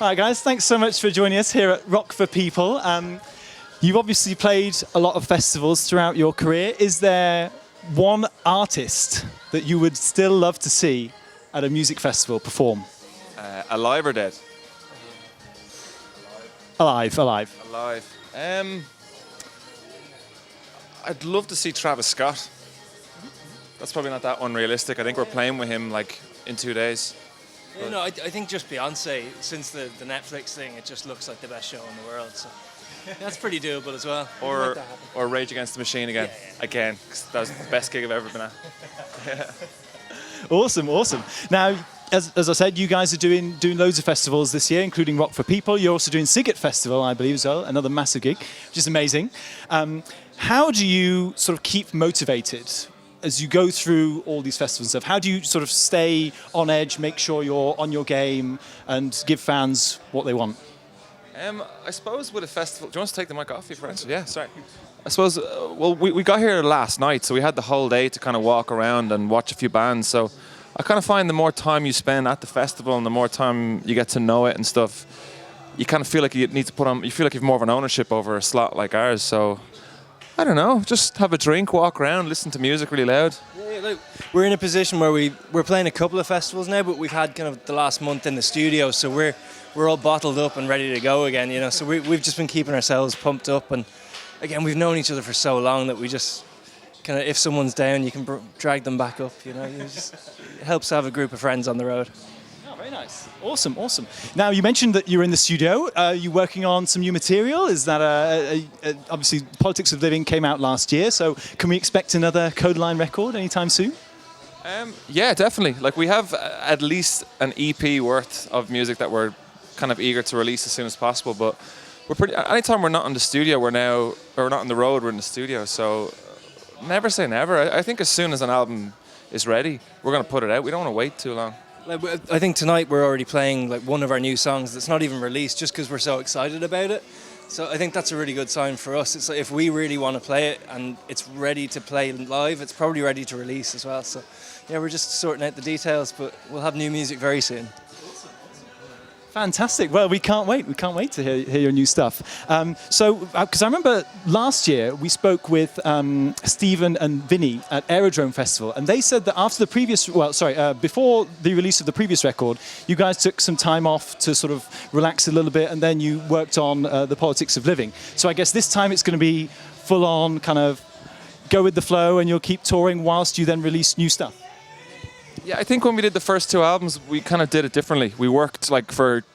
Hi guys, thanks so much for joining us here at Rock for People. You've obviously played a lot of festivals throughout your career. Is there one artist that you would still love to see at a music festival perform? Alive or dead? Alive. Alive. I'd love to see Travis Scott. That's probably not that unrealistic. I think we're playing with him like in 2 days. Yeah, no, I think just Beyonce, since the Netflix thing, it just looks like the best show in the world. So that's pretty doable as well. Or Rage Against the Machine again. Yeah. Again, 'cause that was the best gig I've ever been at. Awesome. Now, as I said, you guys are doing loads of festivals this year, including Rock for People. You're also doing Siget Festival, I believe, as well, another massive gig, which is amazing. How do you sort of keep motivated as you go through all these festivals and stuff? How do you sort of stay on edge, make sure you're on your game, and give fans what they want? I suppose with a festival... Do you want to take the mic off you, friends? Yeah, sorry. I suppose, we got here last night, so we had the whole day to kind of walk around and watch a few bands. So I kind of find the more time you spend at the festival and the more time you get to know it and stuff, you kind of feel like you need to you feel like you have more of an ownership over a slot like ours. So I don't know, just have a drink, walk around, listen to music really loud. Yeah, look, we're in a position where we're playing a couple of festivals now, but we've had kind of the last month in the studio, so we're all bottled up and ready to go again, you know. So we've just been keeping ourselves pumped up, and again, we've known each other for so long that we just kind of, if someone's down, you can drag them back up, you know. It helps to have a group of friends on the road. Oh, very nice. Awesome. Now, you mentioned that you're in the studio. Are you working on some new material? Is that obviously Politics of Living came out last year, so can we expect another KODALINE record anytime soon? Yeah, definitely. Like, we have at least an EP worth of music that we're kind of eager to release as soon as possible, but anytime we're not in the studio, we're not on the road, we're in the studio, so never say never. I think as soon as an album is ready, we're going to put it out. We don't want to wait too long. I think tonight we're already playing like one of our new songs that's not even released just because we're so excited about it. So I think that's a really good sign for us. It's like if we really want to play it and it's ready to play live, it's probably ready to release as well. So yeah, we're just sorting out the details, but we'll have new music very soon. Fantastic. Well, we can't wait. We can't wait to hear your new stuff. Because I remember last year we spoke with Stephen and Vinny at Aerodrome Festival, and they said that before the release of the previous record, you guys took some time off to sort of relax a little bit, and then you worked on the Politics of Living. So I guess this time it's going to be full on, kind of go with the flow, and you'll keep touring whilst you then release new stuff. Yeah, I think when we did the first two albums, we kind of did it differently. We worked like for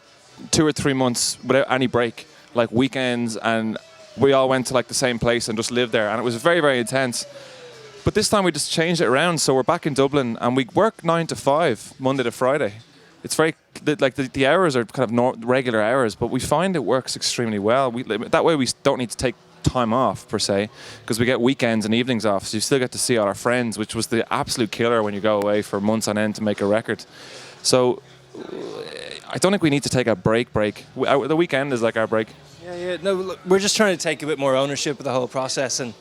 2 or 3 months without any break, like weekends, and we all went to like the same place and just lived there, and it was very, very intense. But this time we just changed it around, so we're back in Dublin and we work 9 to 5, Monday to Friday. It's very, like the hours are kind of regular hours, but we find it works extremely well. That way we don't need to take time off per se, because we get weekends and evenings off, so you still get to see all our friends, which was the absolute killer when you go away for months on end to make a record. So I don't think we need to take a break. The weekend is like our break. Yeah. No, look, we're just trying to take a bit more ownership of the whole process and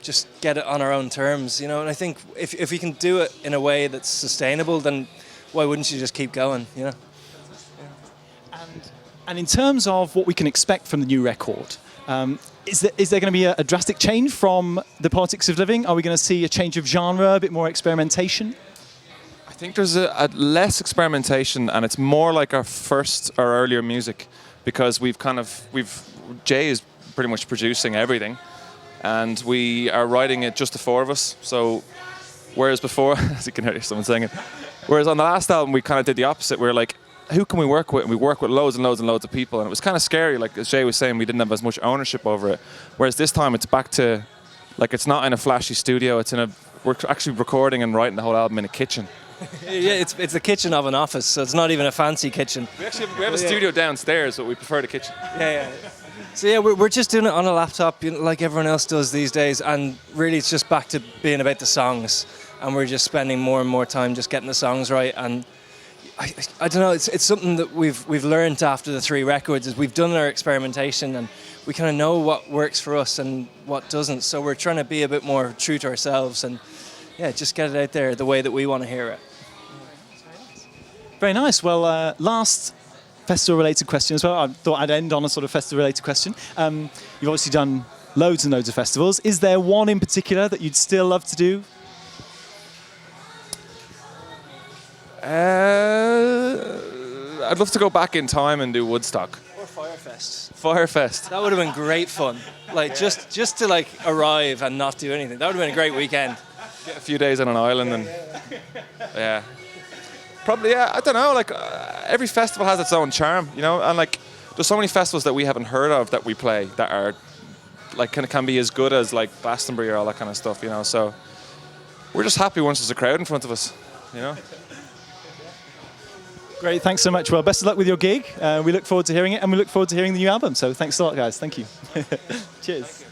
just get it on our own terms, you know. And I think if we can do it in a way that's sustainable, then why wouldn't you just keep going, you know? And in terms of what we can expect from the new record, is there going to be a drastic change from the Politics of Living? Are we going to see a change of genre, a bit more experimentation? I think there's a less experimentation, and it's more like our earlier music, because Jay is pretty much producing everything, and we are writing it just the four of us. So whereas before, as you can hear someone saying it, whereas on the last album we kind of did the opposite. We were like, who can we work with? And we work with loads and loads and loads of people, and it was kind of scary. Like as Jay was saying, we didn't have as much ownership over it. Whereas this time it's back to, like, it's not in a flashy studio. We're actually recording and writing the whole album in a kitchen. Yeah, it's the kitchen of an office, so it's not even a fancy kitchen. We have a studio downstairs, but we prefer the kitchen. Yeah. So yeah, we're just doing it on a laptop, you know, like everyone else does these days, and really it's just back to being about the songs, and we're just spending more and more time just getting the songs right. And I don't know, it's something that we've learned after the 3 records, is we've done our experimentation and we kind of know what works for us and what doesn't. So we're trying to be a bit more true to ourselves and just get it out there the way that we want to hear it. Very nice. Well, last festival-related question as well. I thought I'd end on a sort of festival-related question. You've obviously done loads and loads of festivals. Is there one in particular that you'd still love to do? I'd love to go back in time and do Woodstock. Or Firefest. Firefest. That would have been great fun. Like just to like arrive and not do anything. That would have been a great weekend. Get a few days on an island and yeah. Probably, yeah, I don't know, like every festival has its own charm, you know, and like there's so many festivals that we haven't heard of that we play that are like can be as good as like Glastonbury or all that kind of stuff, you know, so we're just happy once there's a crowd in front of us, you know. Great, thanks so much. Well, best of luck with your gig. We look forward to hearing it, and we look forward to hearing the new album. So thanks a lot, guys. Thank you. Cheers.